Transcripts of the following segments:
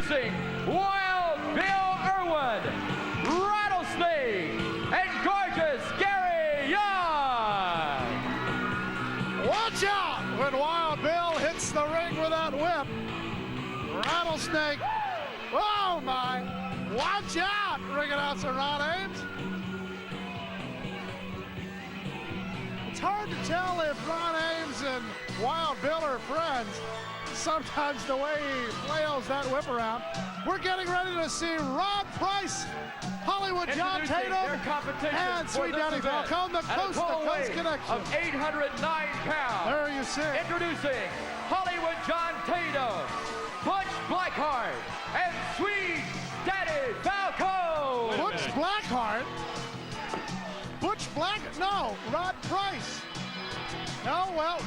Introducing Wild Bill Irwin, Rattlesnake, and gorgeous Gary Young. Watch out when Wild Bill hits the ring with that whip. Rattlesnake, oh my, watch out, ring announcer Ron Ames. It's hard to tell if Ron Ames and Wild Bill are friends. Sometimes the way he flails that whip around. We're getting ready to see Rod Price, Hollywood John Tatum, and Sweet Daddy Falcon, the Coast to Coast Connection. Of 809 pounds. There you see. Introducing Hollywood John Tatum, Butch Blackheart, and Sweet Daddy Falcon. Butch Blackheart? No, Rod Price. No, well,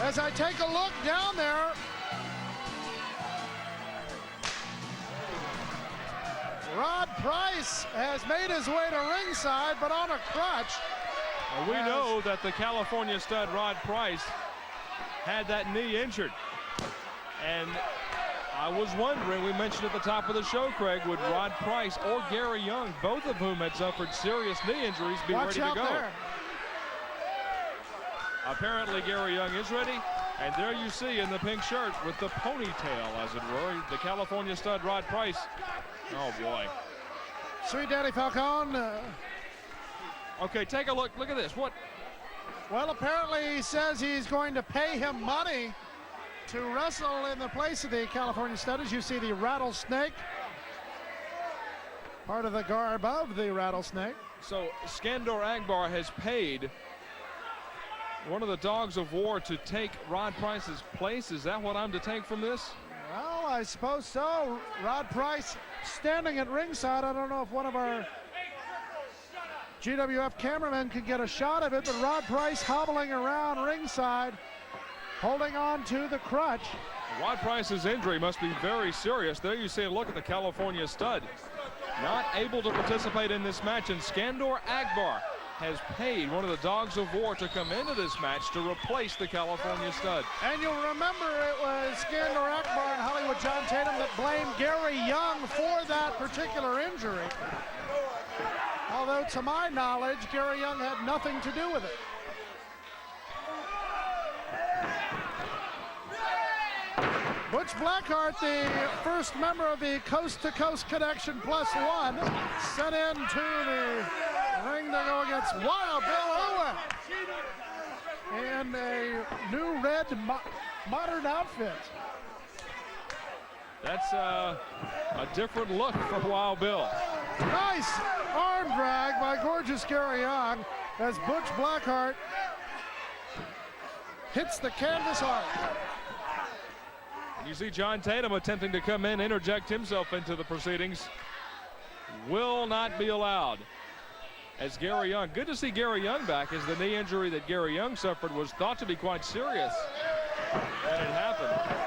as I take a look down there, Rod Price has made his way to ringside, but on a crutch. Well, we know that the California stud Rod Price had that knee injured. And I was wondering, we mentioned at the top of the show, Craig, would Rod Price or Gary Young, both of whom had suffered serious knee injuries, be ready to go? There. Apparently Gary Young is ready, and there you see in the pink shirt with the ponytail, as it were, the California stud Rod Price. Oh boy. Sweet Daddy Falcon. Okay, take a look. Look at this. What? Well, apparently he says he's going to pay him money to wrestle in the place of the California stud. As you see the Rattlesnake, part of the garb of the Rattlesnake. So Skandor Akbar has paid one of the Dogs of War to take Rod Price's place. Is that what I'm to take from this? Well, I suppose so. Rod Price standing at ringside. I don't know if one of our GWF cameramen could get a shot of it, but Rod Price hobbling around ringside, holding on to the crutch. Rod Price's injury must be very serious. There you see a look at the California stud. Not able to participate in this match, and Skandor Akbar has paid one of the Dogs of War to come into this match to replace the California stud. And you'll remember it was Skandor Akbar and Hollywood John Tatum that blamed Gary Young for that particular injury. Although to my knowledge, Gary Young had nothing to do with it. Butch Blackheart, the first member of the Coast to Coast Connection +1, sent into the ring to go against Wild Bill Irwin in a new red modern outfit. That's a different look for Wild Bill. Nice arm drag by gorgeous Gary Young as Butch Blackheart hits the canvas hard. You see John Tatum attempting to come in, interject himself into the proceedings. Will not be allowed. As Gary Young, good to see Gary Young back, as the knee injury that Gary Young suffered was thought to be quite serious when it happened.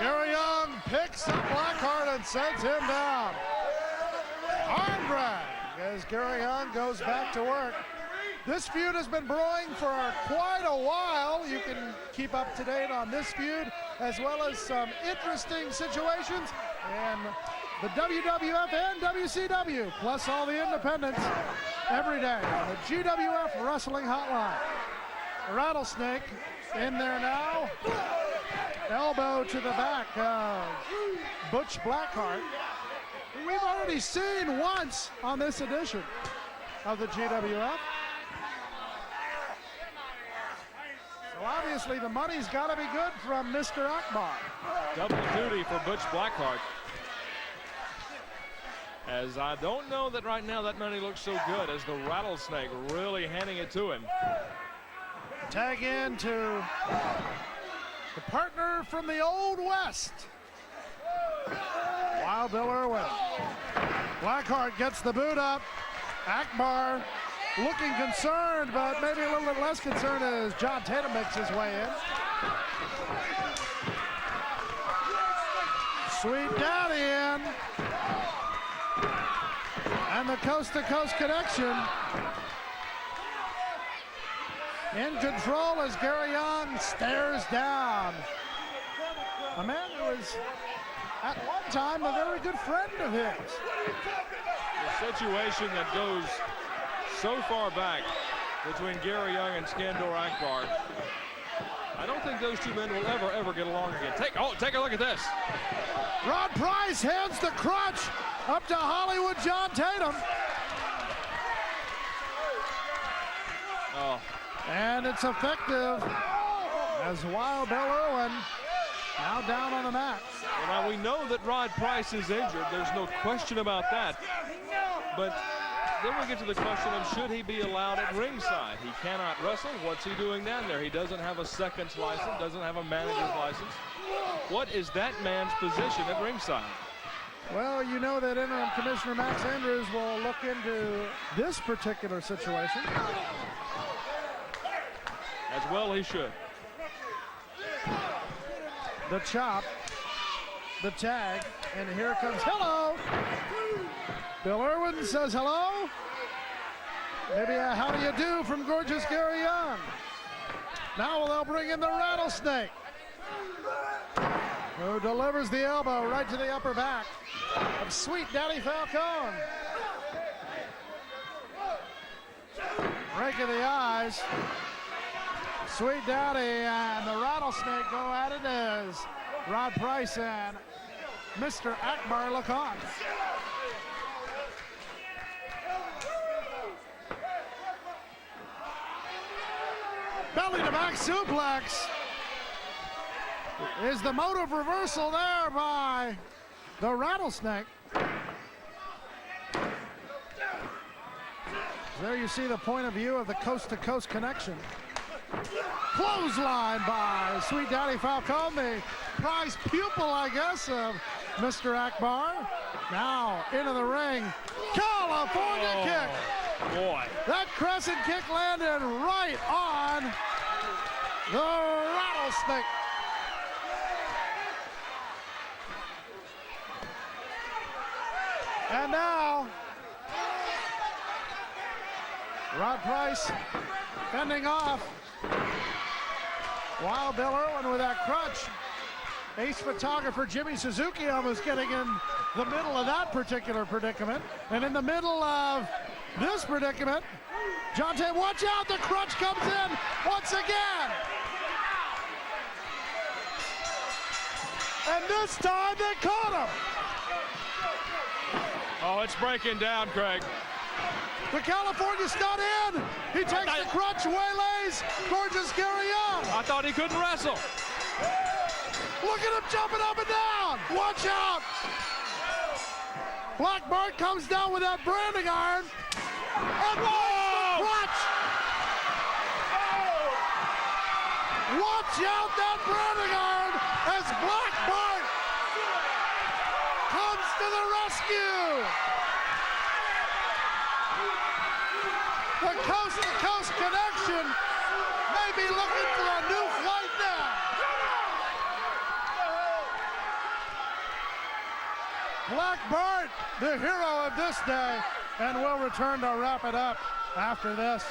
Gary Young picks up Blackheart and sends him down. Arm drag as Gary Young goes back to work. This feud has been brewing for quite a while. You can keep up to date on this feud as well as some interesting situations in the WWF and WCW, plus all the independents every day on the GWF Wrestling Hotline. Rattlesnake in there now. Elbow to the back of Butch Blackheart, who we've already seen once on this edition of the GWF. So obviously the money's got to be good from Mr. Akbar. Double duty for Butch Blackheart. As I don't know that right now that money looks so good, as the Rattlesnake really handing it to him. Tag in to the partner from the Old West, Wild Bill Irwin. Blackheart gets the boot up. Akbar looking concerned, but maybe a little bit less concerned as John Tatum makes his way in. Sweet Daddy in. And the Coast to Coast Connection in control as Gary Young stares down a man who was at one time a very good friend of his. The situation that goes so far back between Gary Young and Skandor Akbar, I don't think those two men will ever get along again. Take a look at this. Rod Price hands the crutch up to Hollywood John Tatum. Oh. And it's effective as Wild Bill Irwin now down on the mat. Well, now we know that Rod Price is injured. There's no question about that. But then we get to the question of should he be allowed at ringside? He cannot wrestle. What's he doing down there? He doesn't have a seconds license, doesn't have a manager's license. What is that man's position at ringside? Well, you know that interim Commissioner Max Andrews will look into this particular situation. As well he should. The chop, the tag, and here comes hello. Bill Irwin says hello. Maybe a how do you do from gorgeous Gary Young. Now they'll bring in the Rattlesnake, who delivers the elbow right to the upper back of Sweet Daddy Falcon. Rake of the eyes. Sweet Daddy and the Rattlesnake go at it as Rod Price and Mr. Akbar look on. Belly to back suplex. Is the motive reversal there by the Rattlesnake. There you see the point of view of the coast-to-coast connection. Clothesline by Sweet Daddy Falcon, the prize pupil, I guess, of Mr. Akbar. Now into the ring. California kick. Boy. That crescent kick landed right on the Rattlesnake. And now, Rod Price fending off Wild Bill Irwin with that crutch. Ace photographer Jimmy Suzuki almost getting in the middle of that particular predicament. And in the middle of this predicament, John Tatum, watch out, the crutch comes in once again. And this time they caught him. Oh, it's breaking down, Craig. The California stud in. He takes the crutch, waylays gorgeous Gary Young. I thought he couldn't wrestle. Look at him jumping up and down. Watch out. Blackheart comes down with that branding iron. And the crutch. Watch out that branding iron as Blackheart comes to the rescue. The coast-to-coast connection may be looking for a new flight now. Blackheart, the hero of this day, and we'll return to wrap it up after this.